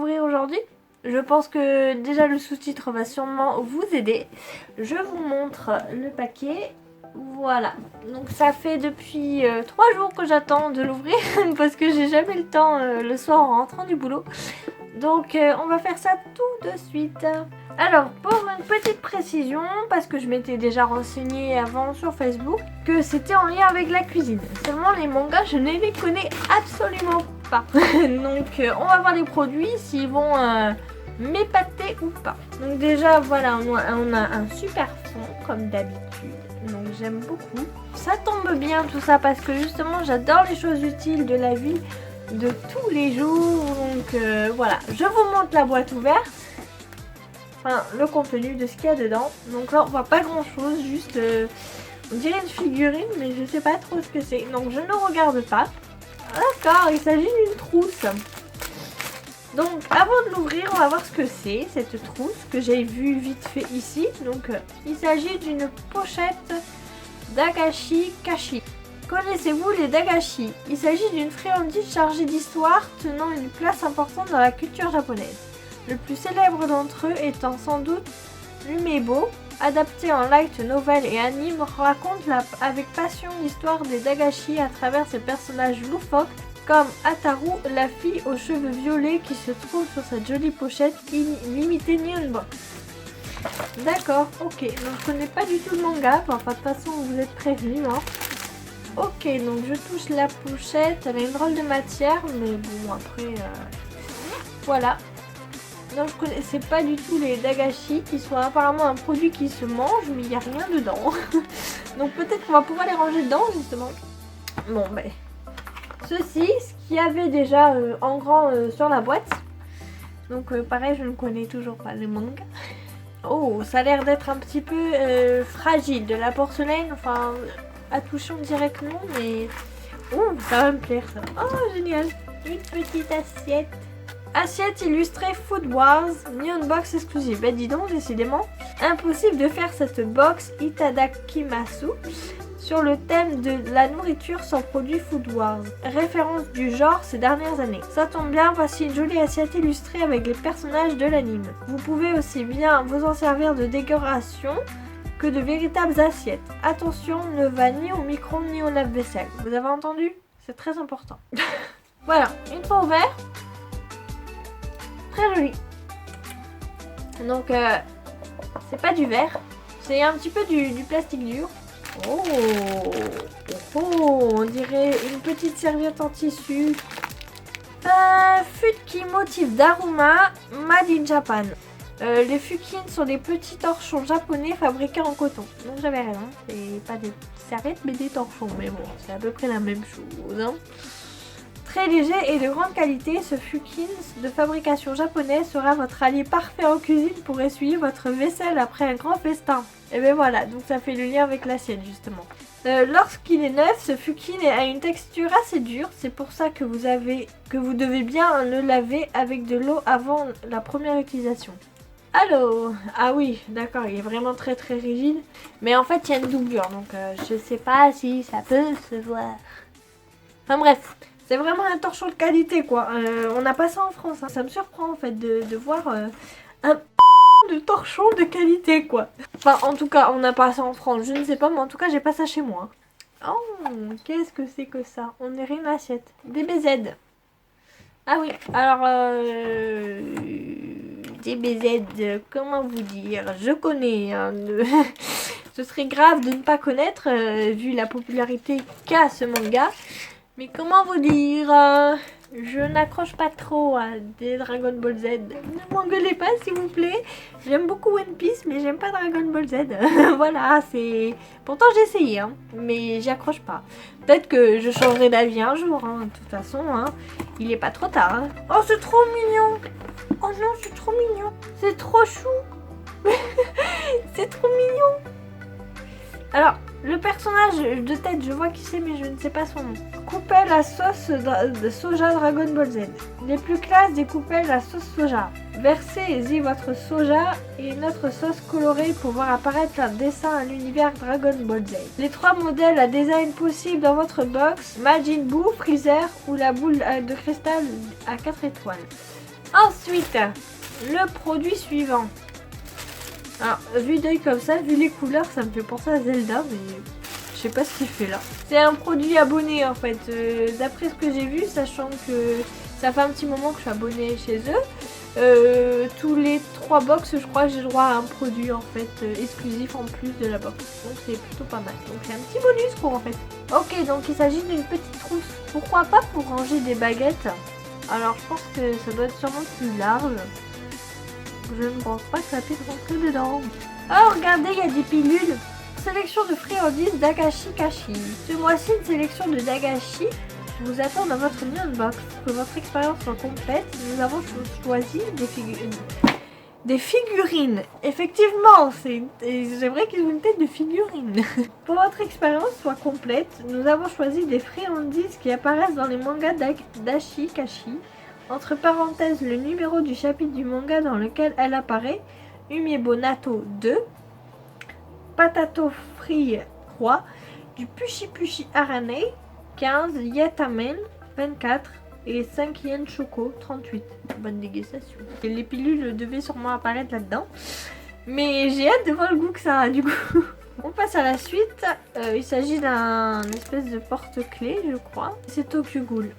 l'ouvrir aujourd'hui. Je pense que déjà le sous-titre va sûrement vous aider. Je vous montre le paquet. Voilà, donc ça fait depuis 3 jours que j'attends de l'ouvrir parce que j'ai jamais le temps le soir en rentrant du boulot. Donc on va faire ça tout de suite. Alors pour une petite précision, parce que je m'étais déjà renseignée avant sur Facebook, que c'était en lien avec la cuisine. Seulement les mangas, je ne les connais absolument pas. Donc on va voir les produits s'ils vont m'épater ou pas. Donc déjà voilà, on a un super fond comme d'habitude. Donc j'aime beaucoup. Ça tombe bien tout ça parce que justement j'adore les choses utiles de la vie de tous les jours. Donc voilà, je vous montre la boîte ouverte. Enfin le contenu de ce qu'il y a dedans. Donc là on voit pas grand chose, juste on dirait une figurine mais je sais pas trop ce que c'est. Donc je ne regarde pas. D'accord, il s'agit d'une trousse. Donc avant de l'ouvrir, on va voir ce que c'est cette trousse que j'ai vue vite fait ici. Donc il s'agit d'une pochette Dagashi Kashi. Connaissez-vous les Dagashi? Il s'agit d'une friandise chargée d'histoire tenant une place importante dans la culture japonaise. Le plus célèbre d'entre eux étant sans doute Lumebo, adapté en light novel et anime, raconte avec passion l'histoire des Dagashi à travers ses personnages loufoques comme Ataru, la fille aux cheveux violets qui se trouve sur cette jolie pochette limitée Nihonbox. D'accord, ok, donc je connais pas du tout le manga, enfin de toute façon vous êtes prévenus. Hein. Ok, donc je touche la pochette, elle a une drôle de matière, mais bon après, voilà. Donc je connaissais pas du tout les Dagashi, qui sont apparemment un produit qui se mange, mais il n'y a rien dedans. Donc peut-être qu'on va pouvoir les ranger dedans justement. Bon ben... Ceci, ce qu'il y avait déjà en grand sur la boîte. Donc pareil, je ne connais toujours pas les mangas. Oh, ça a l'air d'être un petit peu fragile, de la porcelaine. Enfin, à toucher on dirait que non, mais... Oh, ça va me plaire ça. Oh, génial. Une petite assiette. Assiette illustrée Food Wars, Nihonbox exclusive. Ben dis donc, décidément. Impossible de faire cette box Itadakimasu sur le thème de la nourriture sans produit Food Wars, référence du genre ces dernières années. Ça tombe bien, voici une jolie assiette illustrée avec les personnages de l'anime. Vous pouvez aussi bien vous en servir de décoration que de véritables assiettes. Attention, ne va ni au micro-ondes ni au lave-vaisselle. Vous avez entendu? C'est très important. Voilà, une fois ouvert, très joli. Donc, c'est pas du verre, c'est un petit peu du plastique dur. Oh, on dirait une petite serviette en tissu. Futki motif d'Aruma, made in Japan. Les fukin sont des petits torchons japonais fabriqués en coton. Donc j'avais raison, c'est pas des serviettes mais des torchons. Mais bon, c'est à peu près la même chose. Hein. Très léger et de grande qualité, ce fukin de fabrication japonaise sera votre allié parfait en cuisine pour essuyer votre vaisselle après un grand festin. Et bien voilà, donc ça fait le lien avec l'assiette justement. Lorsqu'il est neuf, ce fukin a une texture assez dure, c'est pour ça que vous devez bien le laver avec de l'eau avant la première utilisation. Alors, ah oui, d'accord, il est vraiment très très rigide, mais en fait il y a une doublure, donc je sais pas si ça peut se voir. Enfin bref, c'est vraiment un torchon de qualité quoi, on n'a pas ça en France, hein. Ça me surprend en fait de voir un de torchon de qualité quoi. Enfin en tout cas on n'a pas ça en France, je ne sais pas, mais en tout cas j'ai pas ça chez moi. Oh, qu'est-ce que c'est que ça? On dirait une assiette. DBZ. Ah oui, alors DBZ, comment vous dire? Je connais, hein, ce serait grave de ne pas connaître vu la popularité qu'a ce manga. Mais comment vous dire, je n'accroche pas trop à des Dragon Ball Z. Ne m'engueulez pas s'il vous plaît. J'aime beaucoup One Piece mais j'aime pas Dragon Ball Z. Voilà, c'est... Pourtant j'ai essayé, hein, mais j'y accroche pas. Peut-être que je changerai d'avis un jour, hein, de toute façon. Hein. Il est pas trop tard. Hein. Oh, c'est trop mignon. Oh non, c'est trop mignon. C'est trop chou. C'est trop mignon. Alors, le personnage de tête, je vois qui c'est, mais je ne sais pas son nom. Coupelle à sauce de soja Dragon Ball Z. Les plus classes des coupelles à sauce soja. Versez-y votre soja et notre sauce colorée pour voir apparaître un dessin à l'univers Dragon Ball Z. Les 3 modèles à design possibles dans votre box, Majin Buu, Freezer ou la boule de cristal à 4 étoiles. Ensuite, le produit suivant. Alors, vu d'œil comme ça, vu les couleurs, ça me fait penser à Zelda, mais je sais pas ce qu'il fait là. C'est un produit abonné en fait. D'après ce que j'ai vu, sachant que ça fait un petit moment que je suis abonnée chez eux, tous les 3 box, je crois, j'ai droit à un produit en fait exclusif en plus de la box. Donc c'est plutôt pas mal. Donc c'est un petit bonus quoi en fait. Ok, donc il s'agit d'une petite trousse. Pourquoi pas pour ranger des baguettes? Alors je pense que ça doit être sûrement plus large. Je ne pense pas que ça puisse rentrer dedans. Oh regardez, il y a des pilules. Sélection de friandises Dagashi Kashi. Ce mois-ci, une sélection de Dagashi vous attend dans votre Neon Box. Pour que votre expérience soit complète, nous avons choisi des figurines. Effectivement, j'aimerais qu'ils aient une tête de figurine. Pour votre expérience soit complète, nous avons choisi des friandises qui apparaissent dans les mangas d'Ashi Kashi. Entre parenthèses, le numéro du chapitre du manga dans lequel elle apparaît, Umiebo Nato 2, Patato Free 3, du Pushi Pushi Arane 15, Yatamen 24 et 5 Yen Choco 38. Bonne dégustation. Et les pilules devaient sûrement apparaître là-dedans. Mais j'ai hâte de voir le goût que ça a du coup. On passe à la suite. Il s'agit d'un espèce de porte-clés, je crois. C'est Tokyo Ghoul.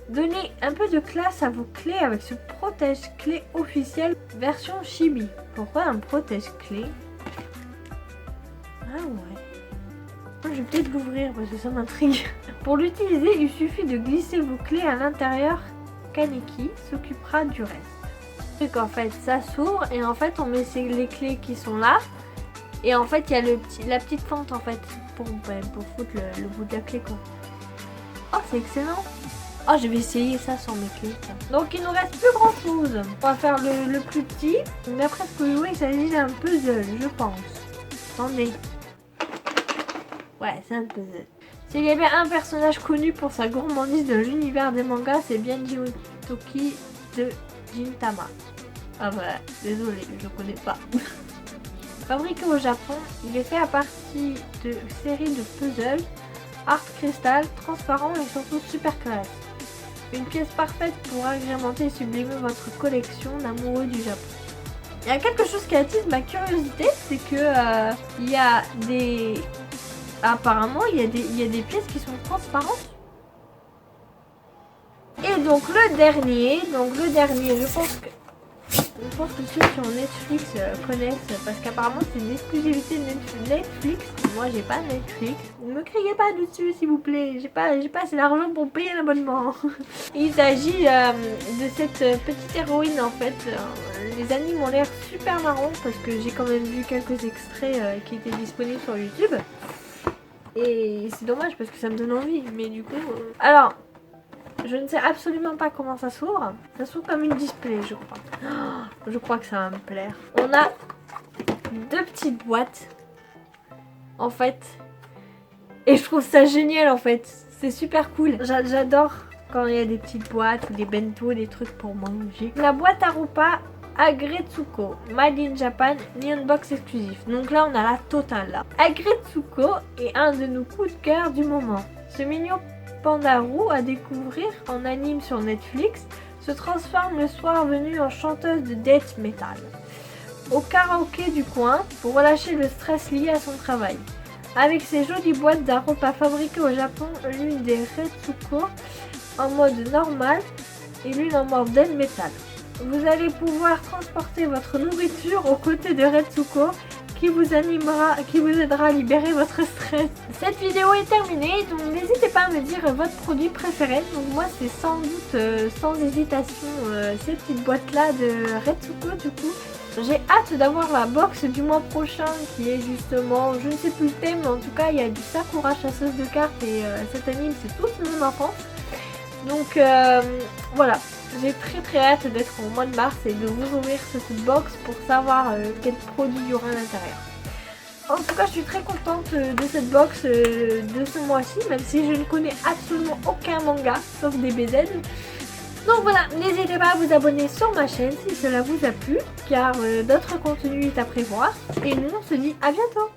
Donnez un peu de classe à vos clés avec ce protège-clés officiel version Chibi. Pourquoi un protège-clés? Ah ouais. Je vais peut-être l'ouvrir parce que ça m'intrigue. Pour l'utiliser, il suffit de glisser vos clés à l'intérieur. Kaneki s'occupera du reste. Donc en fait, ça s'ouvre et en fait, on met les clés qui sont là. Et en fait, il y a la petite fente en fait pour foutre le bout de la clé quoi. Oh, c'est excellent. Oh, je vais essayer ça sans mes clés. Donc, il nous reste plus grand chose. On va faire le plus petit. D'après ce que je vois, il s'agit d'un puzzle, je pense. Attendez. Ouais, c'est un puzzle. S'il y avait un personnage connu pour sa gourmandise de l'univers des mangas, c'est bien Toki de Gintama. Ah voilà, désolé, je connais pas. Fabriqué au Japon, il est fait à partir de séries de puzzles, art cristal, transparent et surtout super classe. Une pièce parfaite pour agrémenter et sublimer votre collection d'amoureux du Japon. Il y a quelque chose qui attise ma curiosité, c'est que il y a des... Apparemment, il y a des pièces qui sont transparentes. Et donc le dernier, je pense que ceux qui ont Netflix connaissent, parce qu'apparemment c'est une exclusivité de Netflix. Moi j'ai pas Netflix. Ne me criez pas dessus s'il vous plaît. J'ai pas assez d'argent pour payer l'abonnement. Il s'agit de cette petite héroïne en fait. Les animes ont l'air super marrants parce que j'ai quand même vu quelques extraits qui étaient disponibles sur YouTube. Et c'est dommage parce que ça me donne envie. Mais du coup... Alors... Je ne sais absolument pas comment ça s'ouvre. Ça s'ouvre comme une display, je crois. Oh, je crois que ça va me plaire. On a 2 petites boîtes. En fait. Et je trouve ça génial, en fait. C'est super cool. J'adore quand il y a des petites boîtes ou des bento, des trucs pour manger. La boîte à repas Agretsuko. Made in Japan. Neon Box exclusif. Donc là, on a la totale, là. Agretsuko est un de nos coups de cœur du moment. Ce mignon Pandarou à découvrir en anime sur Netflix se transforme le soir venu en chanteuse de death metal au karaoké du coin pour relâcher le stress lié à son travail. Avec ses jolies boîtes d'un repas fabriquées au Japon, l'une des Retsuko en mode normal et l'une en mode death metal. Vous allez pouvoir transporter votre nourriture aux côtés de Retsuko qui vous aidera à libérer votre stress. Cette vidéo est terminée, donc n'hésitez pas à me dire votre produit préféré. Donc moi c'est sans doute, sans hésitation, ces petites boîtes là de Retsuko du coup. J'ai hâte d'avoir la box du mois prochain qui est justement, je ne sais plus le thème, mais en tout cas il y a du Sakura chasseuse de cartes et cet anime c'est toute mon enfance. Donc voilà. J'ai très hâte d'être au mois de mars et de vous ouvrir cette box pour savoir quel produit il y aura à l'intérieur. En tout cas, je suis très contente de cette box de ce mois-ci, même si je ne connais absolument aucun manga, sauf des BZ. Donc voilà, n'hésitez pas à vous abonner sur ma chaîne si cela vous a plu, car d'autres contenus est à prévoir. Et nous, on se dit à bientôt!